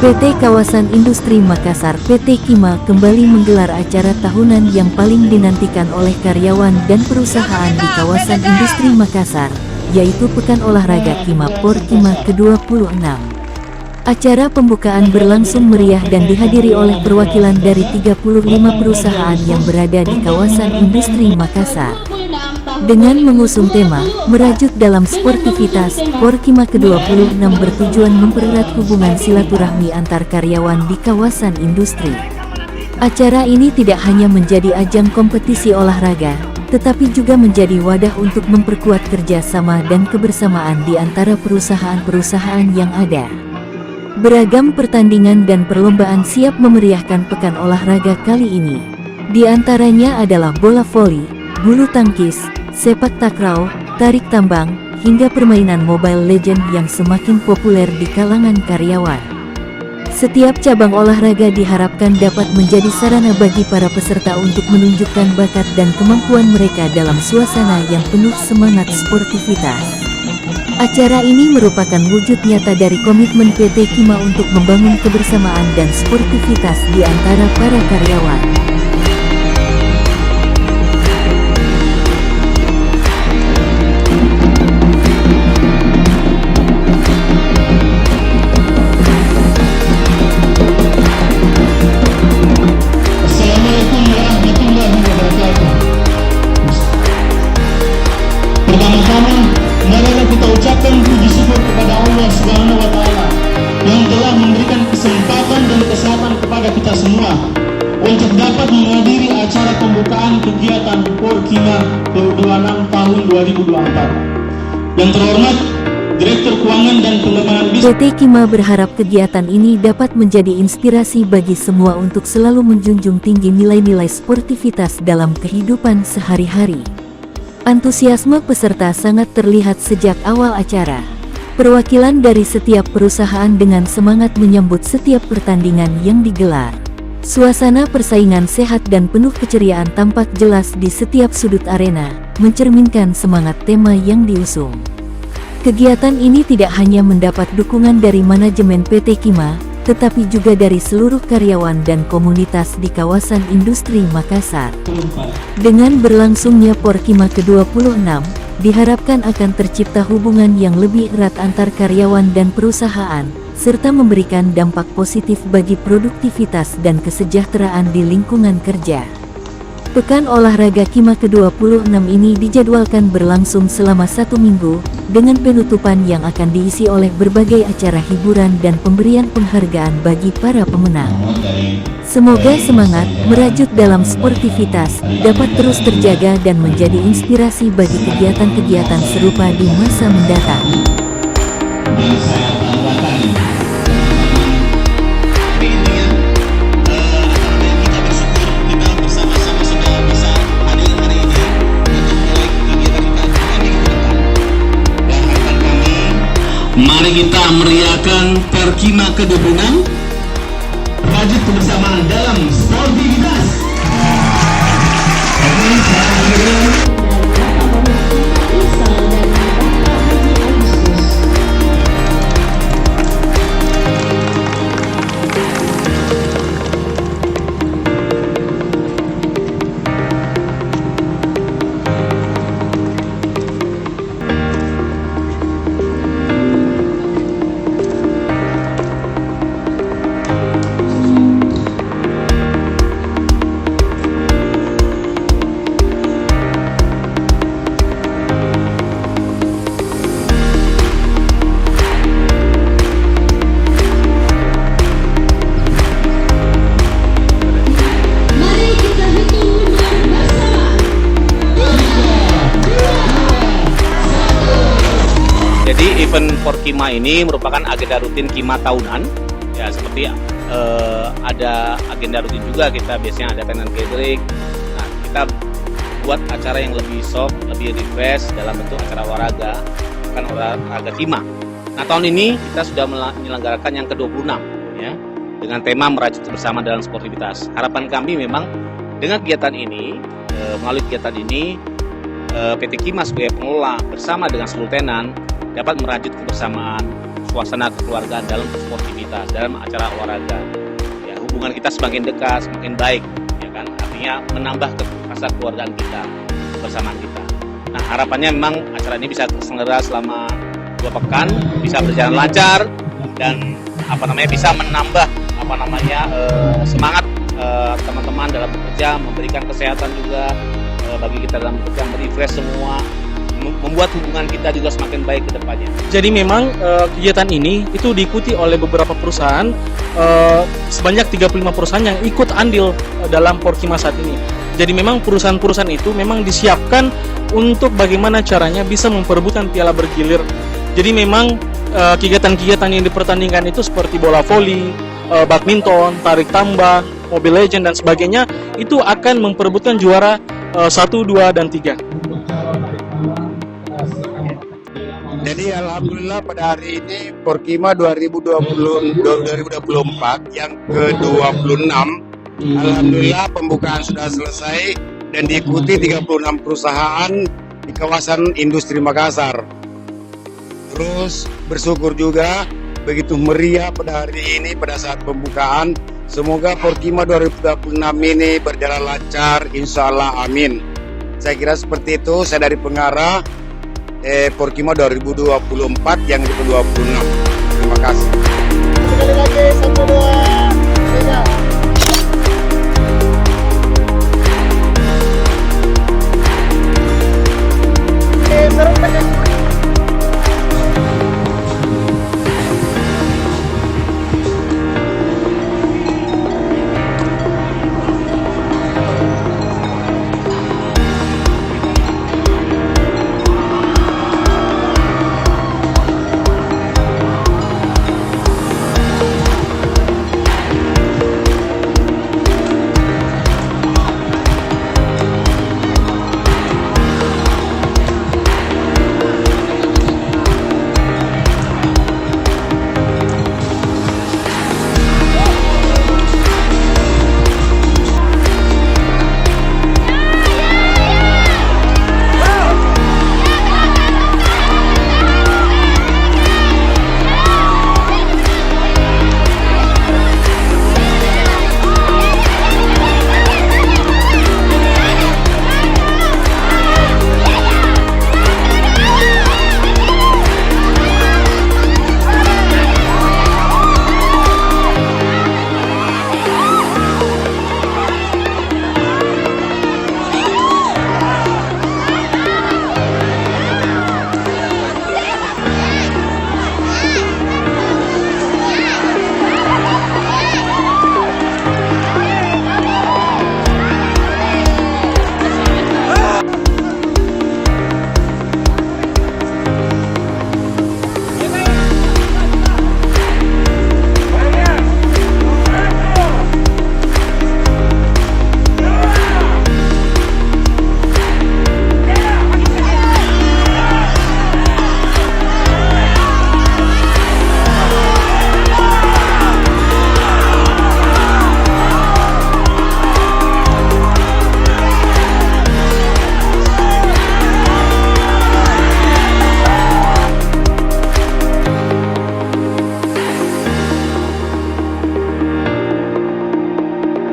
PT Kawasan Industri Makassar PT Kima kembali menggelar acara tahunan yang paling dinantikan oleh karyawan dan perusahaan di kawasan industri Makassar, yaitu Pekan Olahraga Kima Porkima ke-26. Acara pembukaan berlangsung meriah dan dihadiri oleh perwakilan dari 35 perusahaan yang berada di kawasan industri Makassar. Dengan mengusung tema, merajut dalam sportivitas, Porkima ke-26 bertujuan mempererat hubungan silaturahmi antar karyawan di kawasan industri. Acara ini tidak hanya menjadi ajang kompetisi olahraga, tetapi juga menjadi wadah untuk memperkuat kerjasama dan kebersamaan di antara perusahaan-perusahaan yang ada. Beragam pertandingan dan perlombaan siap memeriahkan pekan olahraga kali ini. Di antaranya adalah bola voli, bulu tangkis, sepak takraw, tarik tambang, hingga permainan Mobile Legends yang semakin populer di kalangan karyawan. Setiap cabang olahraga diharapkan dapat menjadi sarana bagi para peserta untuk menunjukkan bakat dan kemampuan mereka dalam suasana yang penuh semangat sportivitas. Acara ini merupakan wujud nyata dari komitmen PT Kima untuk membangun kebersamaan dan sportivitas di antara para karyawan. Pertama-tama, marilah kita ucapkan puji syukur kepada Allah Subhanahu wa Ta'ala yang telah memberikan kesempatan dan kesehatan kepada kita semua untuk dapat menghadiri acara pembukaan kegiatan Porkima ke-26 tahun 2024. Yang terhormat, Direktur Keuangan dan Pengembangan Bisnis PT Kima berharap kegiatan ini dapat menjadi inspirasi bagi semua untuk selalu menjunjung tinggi nilai-nilai sportivitas dalam kehidupan sehari-hari. Antusiasme peserta sangat terlihat sejak awal acara. Perwakilan dari setiap perusahaan dengan semangat menyambut setiap pertandingan yang digelar. Suasana persaingan sehat dan penuh keceriaan tampak jelas di setiap sudut arena, mencerminkan semangat tema yang diusung. Kegiatan ini tidak hanya mendapat dukungan dari manajemen PT Kima, tetapi juga dari seluruh karyawan dan komunitas di kawasan industri Makassar. Dengan berlangsungnya Porkima ke-26, diharapkan akan tercipta hubungan yang lebih erat antar karyawan dan perusahaan, serta memberikan dampak positif bagi produktivitas dan kesejahteraan di lingkungan kerja. Pekan Olahraga Kima ke-26 ini dijadwalkan berlangsung selama 1 minggu, dengan penutupan yang akan diisi oleh berbagai acara hiburan dan pemberian penghargaan bagi para pemenang. Semoga semangat merajut dalam sportivitas dapat terus terjaga dan menjadi inspirasi bagi kegiatan-kegiatan serupa di masa mendatang. Mari kita meriahkan Porkima ke-26, rajut kebersamaan dalam sportivitas. Oke, saya akhirnya Jadi event Porkima ini merupakan agenda rutin Kima tahunan. Ya seperti ada agenda rutin juga, kita biasanya ada pengen gathering. Nah, kita buat acara yang lebih soft, lebih refresh dalam bentuk acara olahraga, kan olahraga Kima. Nah, tahun ini kita sudah menyelenggarakan yang ke-26 ya, dengan tema merajut bersama dalam sportivitas. Harapan kami memang dengan kegiatan ini, melalui kegiatan ini PT Kima sebagai pengelola bersama dengan seluruh tenan dapat merajut kebersamaan, suasana kekeluargaan dalam sportivitas, dalam acara olahraga. Ya, hubungan kita semakin dekat, semakin baik, ya kan? Artinya menambah rasa kekeluargaan kita, kebersamaan kita. Nah, harapannya memang acara ini bisa terselenggara selama 2 pekan, bisa berjalan lancar dan bisa menambah semangat teman-teman dalam bekerja, memberikan kesehatan juga bagi kita dalam bekerja, merefresh semua, membuat hubungan kita juga semakin baik ke depannya. Jadi memang kegiatan ini itu diikuti oleh beberapa perusahaan, sebanyak 35 perusahaan yang ikut andil dalam Porkima saat ini. Jadi memang perusahaan-perusahaan itu memang disiapkan untuk bagaimana caranya bisa memperebutkan piala bergilir. Jadi memang kegiatan-kegiatan yang dipertandingkan itu seperti bola voli, badminton, tarik tambang, Mobile Legends dan sebagainya itu akan memperebutkan juara 1, 2, dan 3. Jadi alhamdulillah pada hari ini Porkima 2024 yang ke-26, alhamdulillah pembukaan sudah selesai dan diikuti 36 perusahaan di kawasan industri Makassar. Terus bersyukur juga begitu meriah pada hari ini pada saat pembukaan. Semoga Porkima 2026 ini berjalan lancar, insya Allah, amin. Saya kira seperti itu. Saya dari pengarah Porkima 2024 yang ke-26. Terima kasih. Sekali lagi, 1, 2.